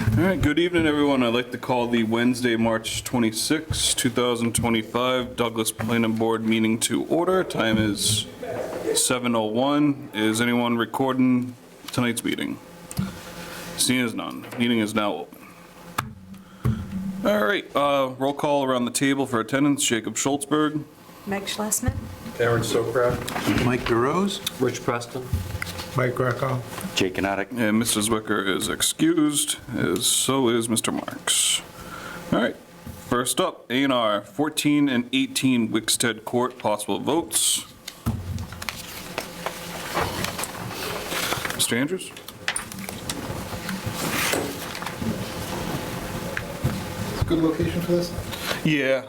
All right, good evening, everyone. I'd like to call the Wednesday, March 26, 2025 Douglas Planning Board meeting to order. Time is 7:01. Is anyone recording tonight's meeting? Seeing as none, meeting is now open. All right, roll call around the table for attendance. Jacob Schultzberg. Meg Schlesman. Aaron Sokrat. Mike DeRose. Rich Preston. Mike Greco. Jake Canadic. And Mr. Zwicker is excused, as so is Mr. Marks. All right, first up, A&R 14 and 18 Wickstead Court, possible votes. Mr. Andrews? Good location for this? Yeah.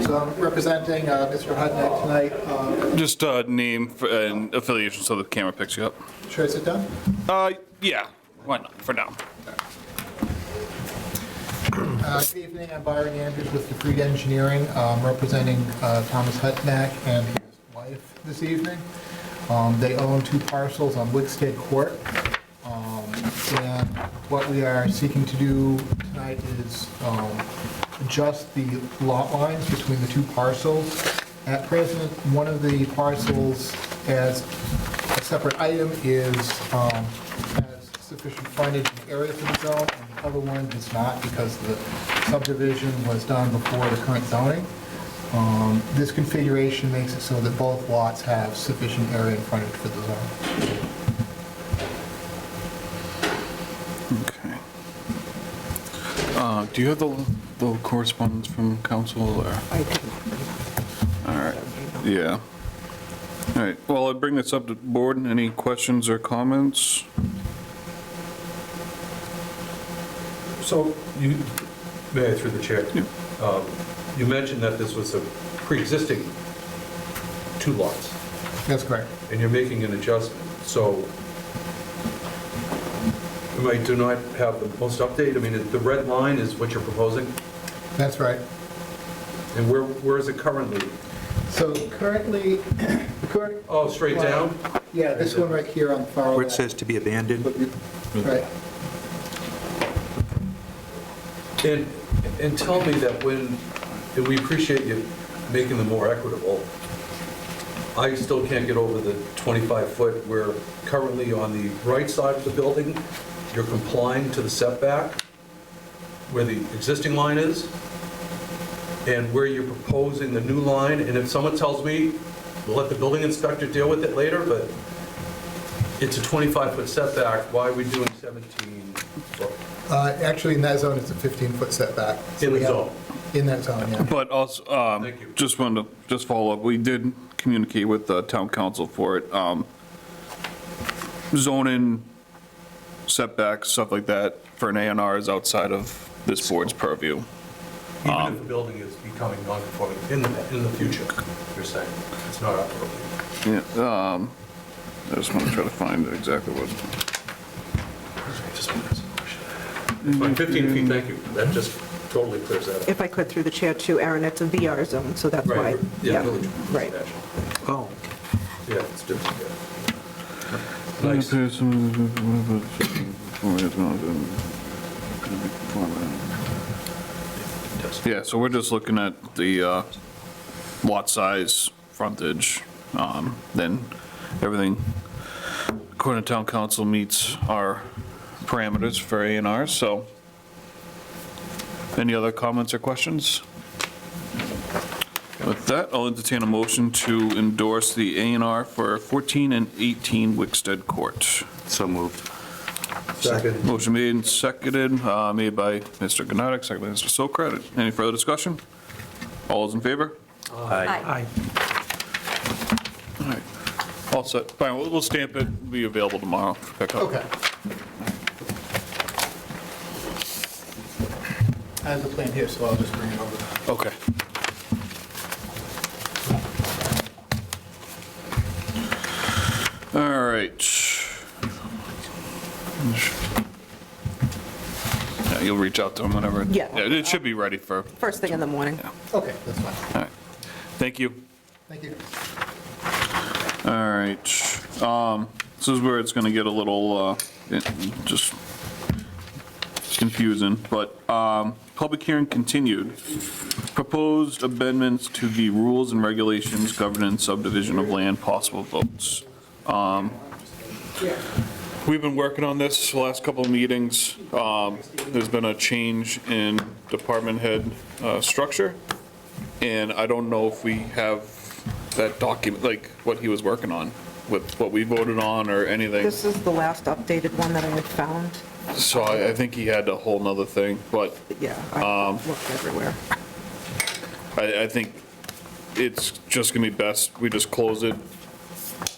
So I'm representing Mr. Hudnick tonight. Just name and affiliation so the camera picks you up. Should I sit down? Yeah, why not, for now. Good evening, I'm Byron Andrews with DeFreed Engineering. I'm representing Thomas Hudnick and his wife this evening. They own 2 parcels on Wickstead Court. And what we are seeking to do tonight is adjust the lot lines between the 2 parcels. At present, one of the parcels as a separate item has sufficient frontage and area for the zone, and the other one does not because the subdivision was done before the current zoning. This configuration makes it so that both lots have sufficient area and frontage for the zone. Okay. Do you have the correspondence from council, or? I do. All right, yeah. All right, well, I'll bring this up to the board. Any questions or comments? So you, may I through the chair? Yeah. You mentioned that this was a pre-existing 2 lots, That's correct. and you're making an adjustment. So I do not have the most update. I mean, the red line is what you're proposing, That's right. and where is it currently? So currently, the current... Oh, straight down? Yeah, this one right here on the far Where left. it says to be abandoned. Right. And tell me that and we appreciate you making them more equitable, I still can't get over the 25-foot where currently on the right side of the building, you're complying to the setback where the existing line is and where you're proposing the new line. And if someone tells me, we'll let the building inspector deal with it later, but it's a 25-foot setback, why are we doing 17 foot? Actually, in that zone, it's a 15-foot setback. So In we the have- zone? In that zone, yeah. But also, Thank you. just wanted to follow up. We did communicate with the town council for it. Zoning, setbacks, stuff like that for an A&R is outside of this board's purview. Even if the building is becoming non-conforming in the future, you're saying, it's not our purview. Yeah, I just want to try to find exactly what. Just one question. 15 feet, thank you. That just totally clears that up. If I could, through the chair to Aaron, it's a VR zone, so that's why. Right, yeah, village. Right. Oh, Yeah, it's different, yeah. Nice. Yeah, so we're just looking at the lot size, frontage, then everything, according to town council, meets our parameters for A&R, so. Any other comments or questions? With that, I'll entertain a motion to endorse the A&R for 14 and 18 Wickstead Court. So moved. Second. Motion made and seconded, made by Mr. Gnatic, seconded by Mr. Sokrat. Any further discussion? All those in favor? Aye. All right, all set. Fine, we'll stamp it, be available tomorrow for pickup. Okay. I have the plan here, so I'll just bring it over. Okay. All right. Yeah, you'll reach out to him whenever. Yeah. It should be ready for, First thing in the morning. Okay, that's fine. all right. Thank you. Thank you. All right. This is where it's gonna get a little, just confusing, but, public hearing continued. Proposed amendments to the rules and regulations governing subdivision of land, possible votes. We've been working on this the last couple of meetings. There's been a change in department head, structure, and I don't know if we have that document, like, what he was working on, with what we voted on or anything. This is the last updated one that I had found. So I think he had a whole nother thing, but Yeah, I looked everywhere. I think it's just gonna be best, we just close it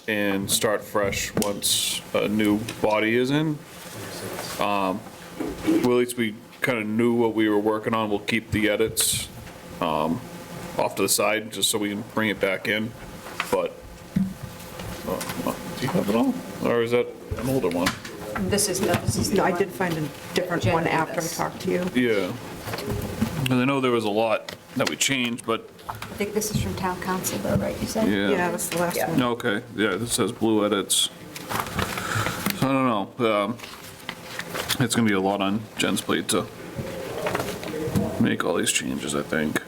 and start fresh once a new body is in. Well, at least we kind of knew what we were working on, we'll keep the edits off to the side, just so we can bring it back in, but, do you have it all? Or is that an older one? This is the No, I one. did find a different one after I talked to you. Yeah. Because I know there was a lot that we changed, but, I think this is from town council though, right, you said? yeah. Yeah, that's the last Yeah. one. Okay, yeah, this says blue edits. So I don't know, it's gonna be a lot on Jen's plate to make all these changes, I think.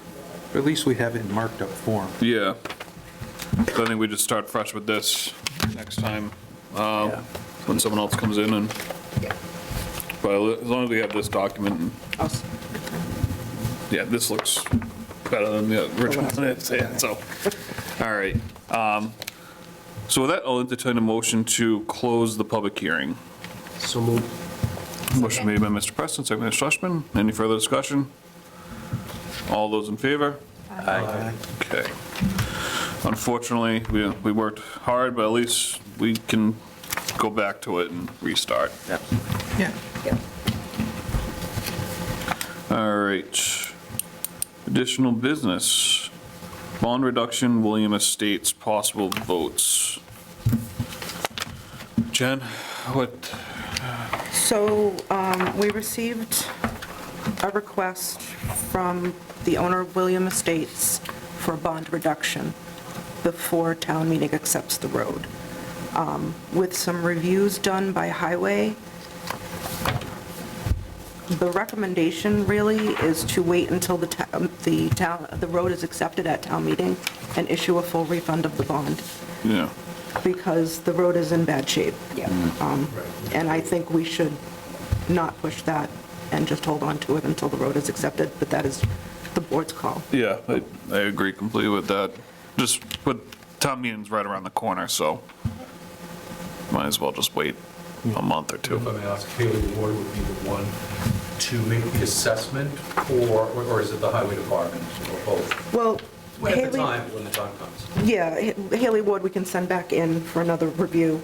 At least we have it in marked up form. Yeah. So I think we just start fresh with this next time, when someone else comes in and, Yeah. but as long as we have this document, and, I'll s- yeah, this looks better than the original one, yeah, so, all right. So with that, I'll entertain a motion to close the public hearing. So moved. Motion made by Mr. Preston, second by Mr. Schlesman. Any further discussion? All those in favor? Aye. Okay. Unfortunately, we worked hard, but at least we can go back to it and restart. Yeah. Yeah. All right. Additional business. Bond reduction, William Estates, possible votes. Jen, what? So we received a request from the owner of William Estates for a bond reduction before town meeting accepts the road. With some reviews done by Highway, the recommendation really is to wait until the road is accepted at town meeting and issue a full refund of the bond, Yeah. because the road is in bad shape. Yeah. And I think we should not push that and just hold on to it until the road is accepted, but that is the board's call. Yeah, I agree completely with that. Just, but town meeting's right around the corner, so might as well just wait a month or If two. I may ask, Haley Ward would be the one to make the assessment, or is it the highway department, or both? Well, At the Haley, time, when the time comes. yeah, Haley Ward, we can send back in for another review,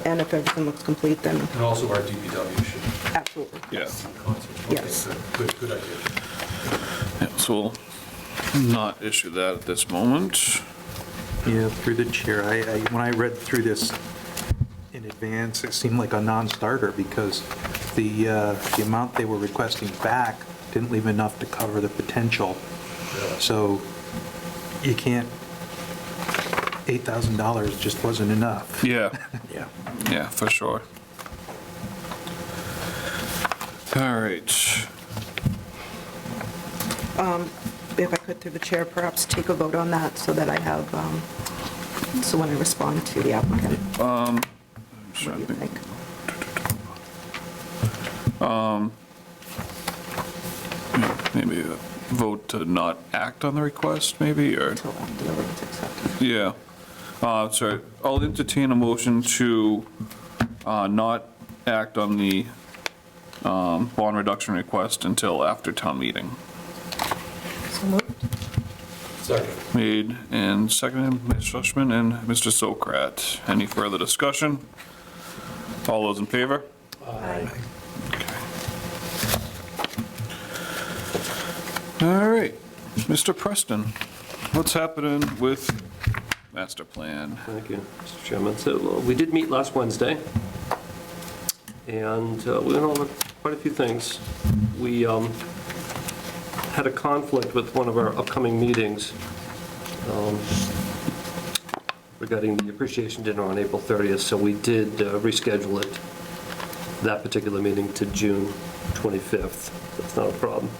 and if everything looks complete, then And also our DPW should absolutely. Yeah. concert. Okay, Yes. Good idea. Yeah, so we'll not issue that at this moment. Yeah, through the chair, when I read through this in advance, it seemed like a non-starter because the amount they were requesting back didn't leave enough to cover the potential. So you can't, $8,000 just wasn't enough. Yeah, Yeah. yeah, for sure. All right. If I could, through the chair, perhaps take a vote on that so that I have, so when I respond to the applicant, what do you think? Maybe a vote to not act on the request, maybe, or, Until after the road's accepted. yeah. Sorry, I'll entertain a motion to not act on the bond reduction request until after town meeting. So moved. Second. Made and seconded, Ms. Schlesman and Mr. Sokrat. Any further discussion? All those in favor? Aye. All right, Mr. Preston, what's happening with master plan? Thank you, Mr. Chairman. So we did meet last Wednesday, and we went over quite a few things. We had a conflict with one of our upcoming meetings. regarding the appreciation dinner on April 30th, so we did reschedule it, that particular meeting, to June 25th. That's not a problem.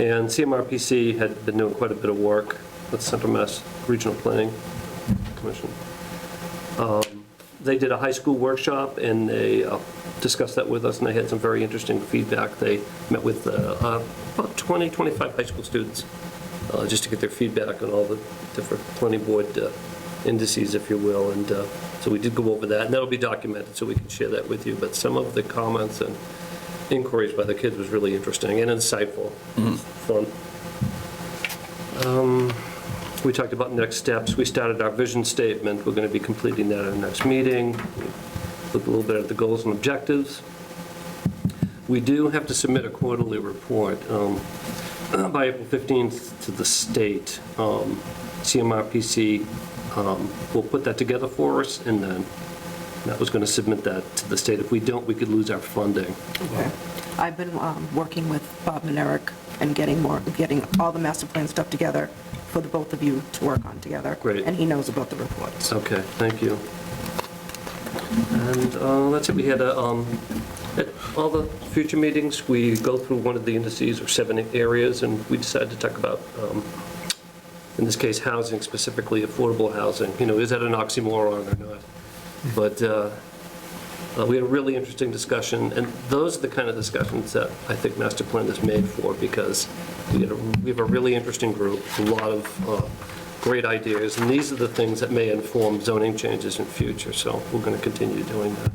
And CMRPC had been doing quite a bit of work with Central Mass Regional Planning Commission. They did a high school workshop, and they discussed that with us, and they had some very interesting feedback. They met with about 20, 25 high school students, just to get their feedback on all the different planning board indices, if you will. And so we did go over that, and that'll be documented, so we can share that with you. But some of the comments and inquiries by the kids was really interesting and insightful. Fun. We talked about next steps. We started our vision statement. We're going to be completing that at our next meeting. We looked a little bit at the goals and objectives. We do have to submit a quarterly report by April 15th to the state. CMRPC will put that together for us, and then that was going to submit that to the state. If we don't, we could lose our funding. Okay. I've been working with Bob and Eric and getting all the master plan stuff together for the both of you to work on together. Great. And he knows about the reports. Okay, thank you. And that's it. We had at all the future meetings, we go through one of the indices or 7 areas, and we decided to talk about, in this case, housing, specifically affordable housing. You know, is that an oxymoron or not? But we had a really interesting discussion, and those are the kind of discussions that I think master plan is made for, because we have a really interesting group, a lot of great ideas, and these are the things that may inform zoning changes in future, so we're going to continue doing that.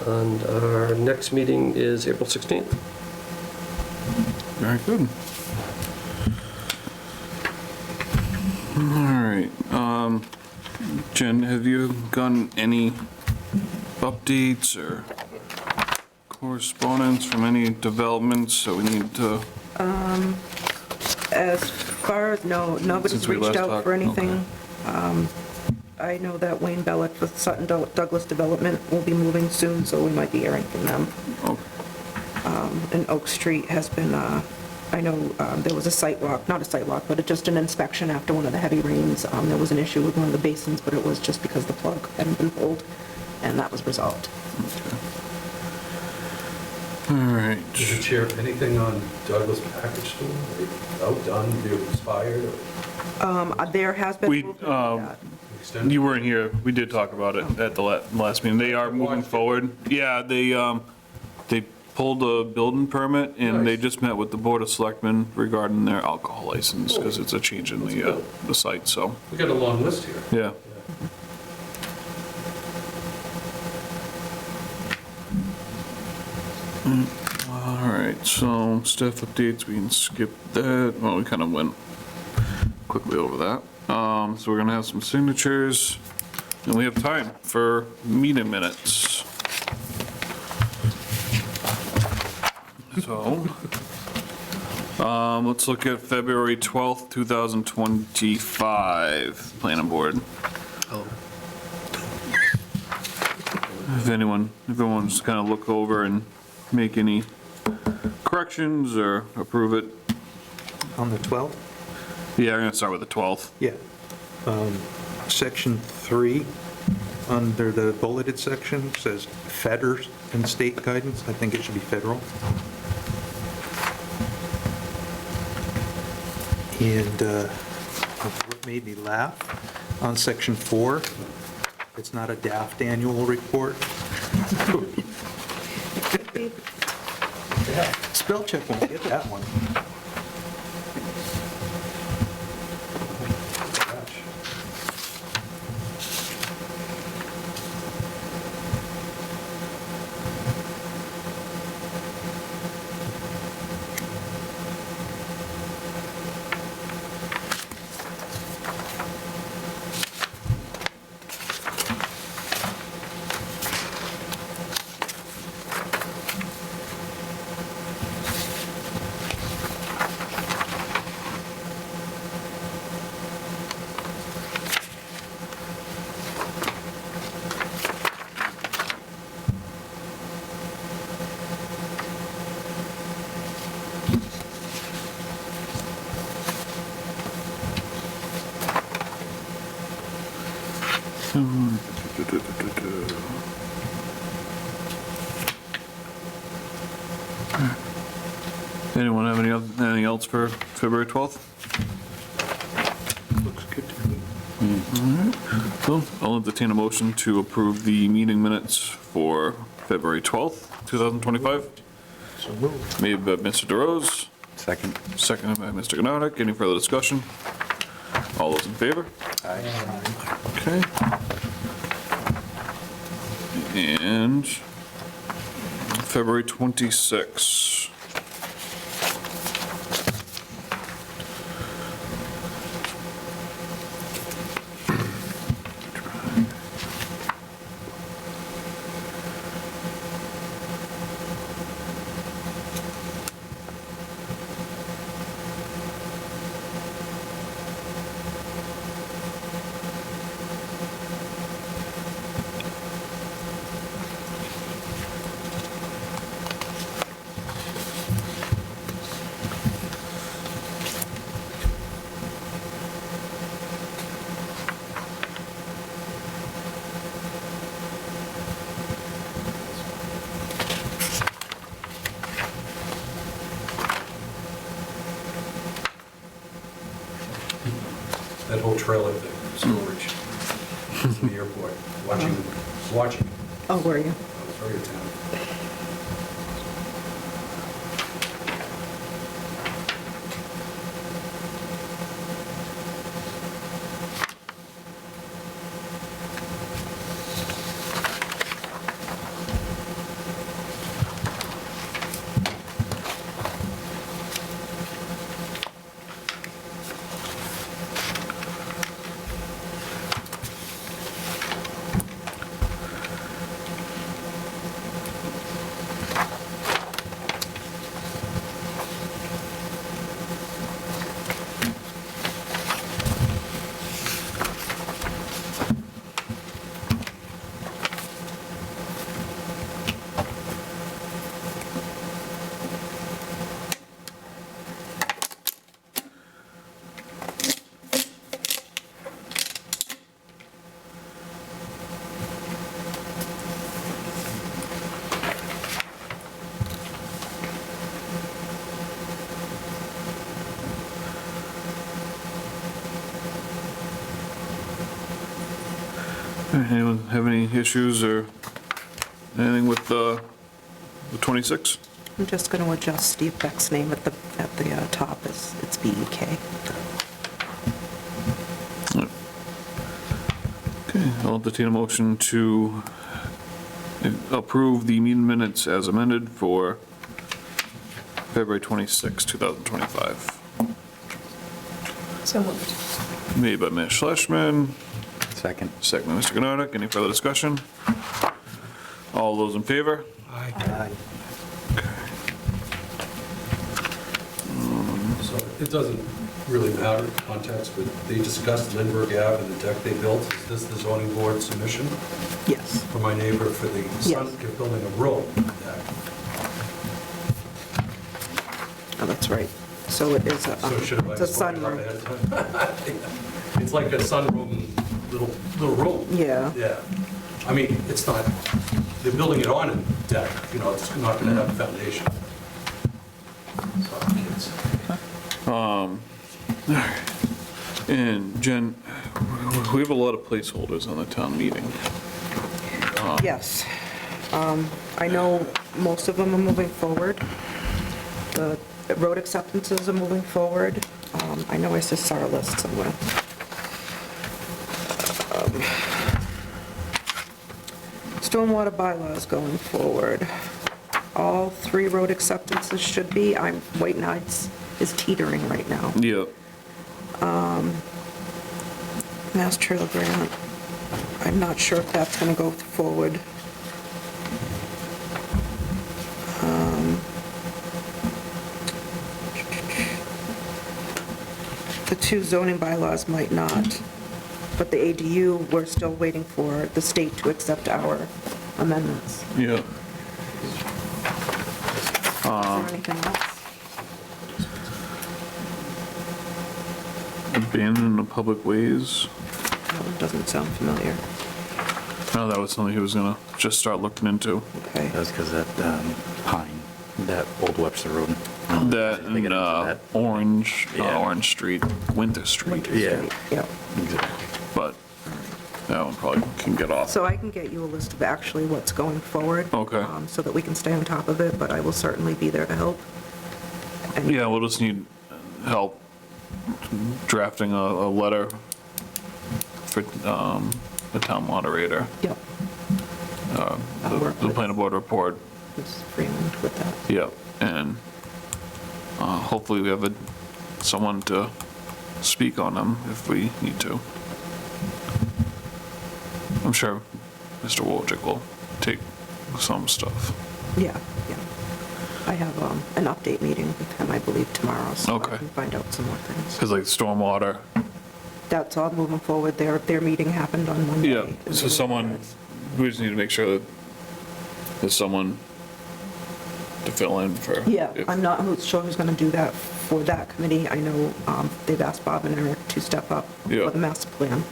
And our next meeting is April 16th. Very good. All right. Jen, have you gotten any updates or correspondence from any developments that we need to? As far as, nobody's Since we reached last out talked, for anything. I know that Wayne Bellick with Sutton Douglas Development will be moving soon, so we might be hearing from them. Okay. And Oak Street has been, I know there was a site walk, not a site walk, but just an inspection after one of the heavy rains. There was an issue with one of the basins, but it was just because the plug hadn't been pulled, and that was resolved. All right. Mr. Chair, anything on Douglas Package Store? Are they outdone, they're expired, or There has been We, movement with that. extended? You weren't here. We did talk about it at the last meeting. They are moving forward. Yeah, they pulled a building permit, and they Nice. just met with the Board of Selectmen regarding their alcohol license, because it's a change in the site, so, We got a long list here. yeah. All right, so staff updates, we can skip that. Well, we kind of went quickly over that. So we're gonna have some signatures, and we have time for meeting minutes. So, let's look at February 12th, 2025, planning board. If everyone just kind of look over and make any corrections or approve it. On the 12th? Yeah, I'm gonna start with the 12th. Yeah. Section 3, under the bulleted section, says federal and state guidance. I think it should be federal. And what made me laugh, on section 4, it's not a DAFT annual report. Spell check won't get that one. Anyone have anything else for February 12th? Looks good to me. Well, I'll entertain a motion to approve the meeting minutes for February 12th, 2025. So moved. Made by Mr. DeRose, Second. seconded by Mr. Gnotik. Any further discussion? All those in favor? Okay. And February 26th. That whole trailer thing, storage, from the airport, watching. Oh, were you? I was very attentive. Anyone have any issues or anything with the 26th? I'm just going to adjust Steve Beck's name at the top, as it's BEK. Okay, I'll entertain a motion to approve the meeting minutes as amended for February 26, 2025. So moved. Made by Ms. Schlesman, Second. second by Mr. Gnotik. Any further discussion? All those in favor? Aye. So it doesn't really matter the context, but they discussed Lindbergh Ave and the deck they built. Is this the zoning board submission Yes. for my neighbor for the sun, Yes. building a row deck? Oh, that's right. So it is a, So should have I it's a spoken up sunroom. ahead of time? It's like a sunroom, little room. Yeah. Yeah. I mean, it's not, they're building it on a deck, you know, it's not gonna have a foundation. Sorry, kids. And Jen, we have a lot of placeholders on the town meeting. Yes. I know most of them are moving forward. The road acceptances are moving forward. I know I just saw a list somewhere. Stormwater bylaws going forward. All 3 road acceptances should be. I'm, White Knights is teetering right now. Yeah, Mass Trail Grant, I'm not sure if that's going to go forward. The 2 zoning bylaws might not, but the ADU, we're still waiting for the state to accept our amendments. yeah. Is there anything else? Abandon the public ways. That one doesn't sound familiar. No, that was something he was gonna just start looking into. Okay. That's because that pine. That Old Webster Road. That Thinking and of that. Orange, not Yeah. Orange Street, Winter Street. Yeah. Yep. Exactly. But that one probably can get off. So I can get you a list of actually what's going forward. Okay. So that we can stay on top of it, but I will certainly be there to help. And Yeah, we'll just need help drafting a letter for the town moderator, Yep. I'll work the with planning board report. Ms. Freeman with that. Yep, and hopefully we have someone to speak on them if we need to. I'm sure Mr. Wojcik will take some stuff. Yeah, yeah. I have an update meeting with him, I believe, tomorrow, so Okay. I can find out some more things. Because like stormwater, That's all moving forward. Their meeting happened on Monday. yeah, so someone, we just need to make sure that there's someone to fill in for. Yeah, if- I'm not sure who's going to do that for that committee. I know they've asked Bob and Eric to step up Yeah. for the master plan.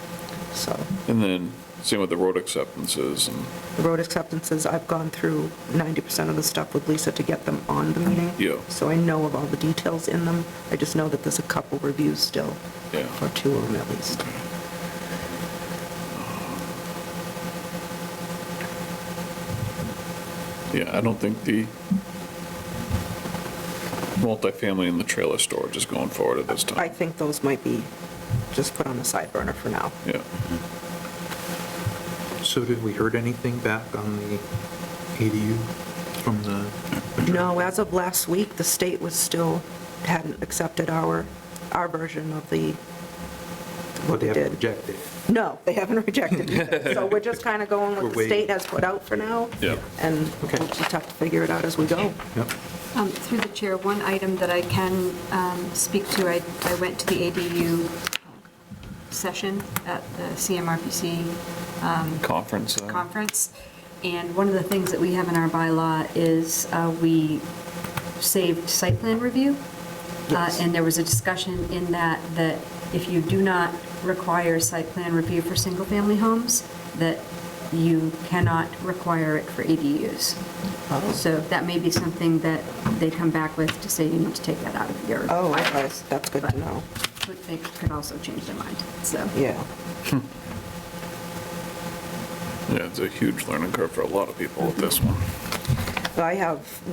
So And then same with the road acceptances and, the road acceptances, I've gone through 90% of the stuff with Lisa to get them on the meeting. Yeah. So I know of all the details in them. I just know that there's a couple reviews still, yeah. or two of them at least. Yeah, I don't think the multifamily and the trailer storage is going forward at this I time. think those might be just put on the side burner for now. Yeah. So did we heard anything back on the ADU from the? No, as of last week, the state was still, hadn't accepted our version of the, what They they haven't did. rejected. No, they haven't rejected it. So we're just kind of going We're what the waiting. state has put out for now. Yeah. And Okay. we'll just have to figure it out as we go. Yep. Through the chair, one item that I can speak to, I went to the ADU session at the CMRPC Conference. conference, and one of the things that we have in our bylaw is we saved site plan review. Yes. And there was a discussion in that if you do not require site plan review for single-family homes, that you cannot require it for ADUs. So that may be something that they come back with to say you need to take that out of your. Oh, that's good to know. But they could also change their mind, so. Yeah. Yeah, it's a huge learning curve for a lot of people with this one.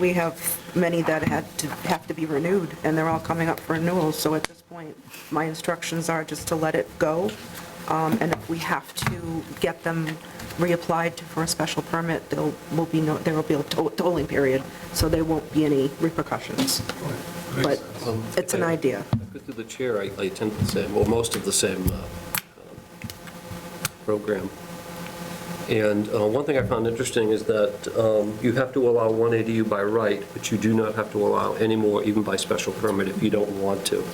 We have many that have to be renewed, and they're all coming up for renewal, so at this point, my instructions are just to let it go, and if we have to get them reapplied for a special permit, there will be a tolling period, so there won't be any repercussions. But it's an idea. Through the chair, I attend the same, well, most of the same program. And one thing I found interesting is that you have to allow one ADU by right, but you do not have to allow any more, even by special permit, if you don't want to.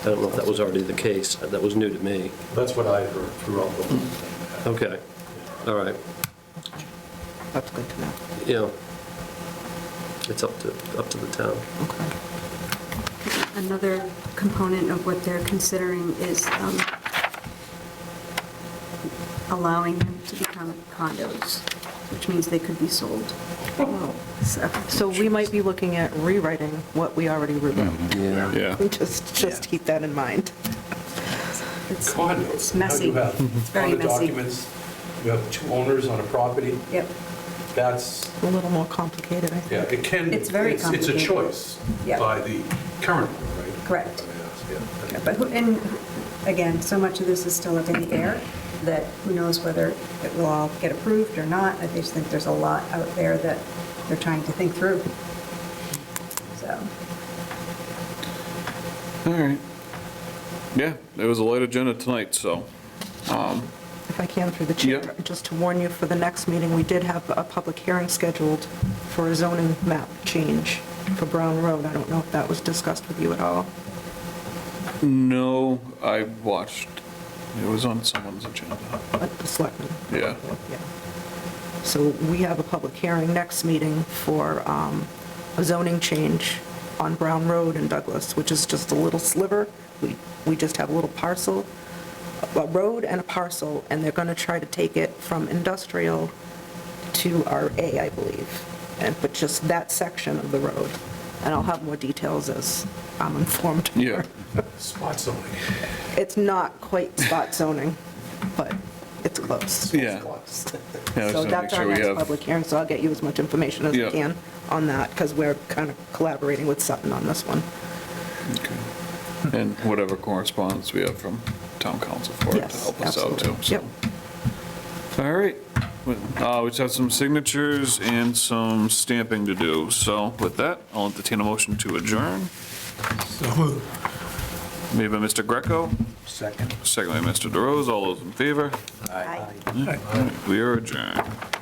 I don't know if that was already the case. That was new to me. That's what I heard throughout the whole thing. Okay, all right, That's good to know. yeah. It's up to the town. Okay. Another component of what they're considering is allowing them to become condos, which means they could be sold. So we might be looking at rewriting what we already rewrote. Yeah. Just keep that in mind. It's Condos. it's messy. Now you have It's very condo messy. documents, you have two owners on a property, Yep. that's, A little more complicated, I think. yeah, it can. It's very It's a complicated. choice Yeah. by the current one, right? Correct. Yeah. Yeah, but, and again, so much of this is still up in the air, that who knows whether it will all get approved or not. I just think there's a lot out there that they're trying to think through. So, All right. Yeah, there was a light agenda tonight, so, If I can, through the chair, Yeah. just to warn you, for the next meeting, we did have a public hearing scheduled for a zoning map change for Brown Road. I don't know if that was discussed with you at all. no, I watched, it was on someone's agenda. At the selectmen. Yeah. Yeah. So we have a public hearing next meeting for a zoning change on Brown Road in Douglas, which is just a little sliver. We just have a little parcel, a road and a parcel, and they're going to try to take it from industrial to RA, I believe. but just that section of the road. And I'll have more details as I'm informed. Yeah. Spot zoning. It's not quite spot zoning, but it's close. Yeah. Close. Yeah, So just to make that's our sure we next have. public hearing, so I'll get you as much information as Yeah. I can on that, because we're kind of collaborating with Sutton on this one. And whatever correspondence we have from town council for it to Yes, help us out too. absolutely. so. Yep. All right. We just have some signatures and some stamping to do. So with that, I'll entertain a motion to adjourn. Made by Mr. Greco, Second. second by Mr. DeRose. All those in favor? Aye. We are adjourned.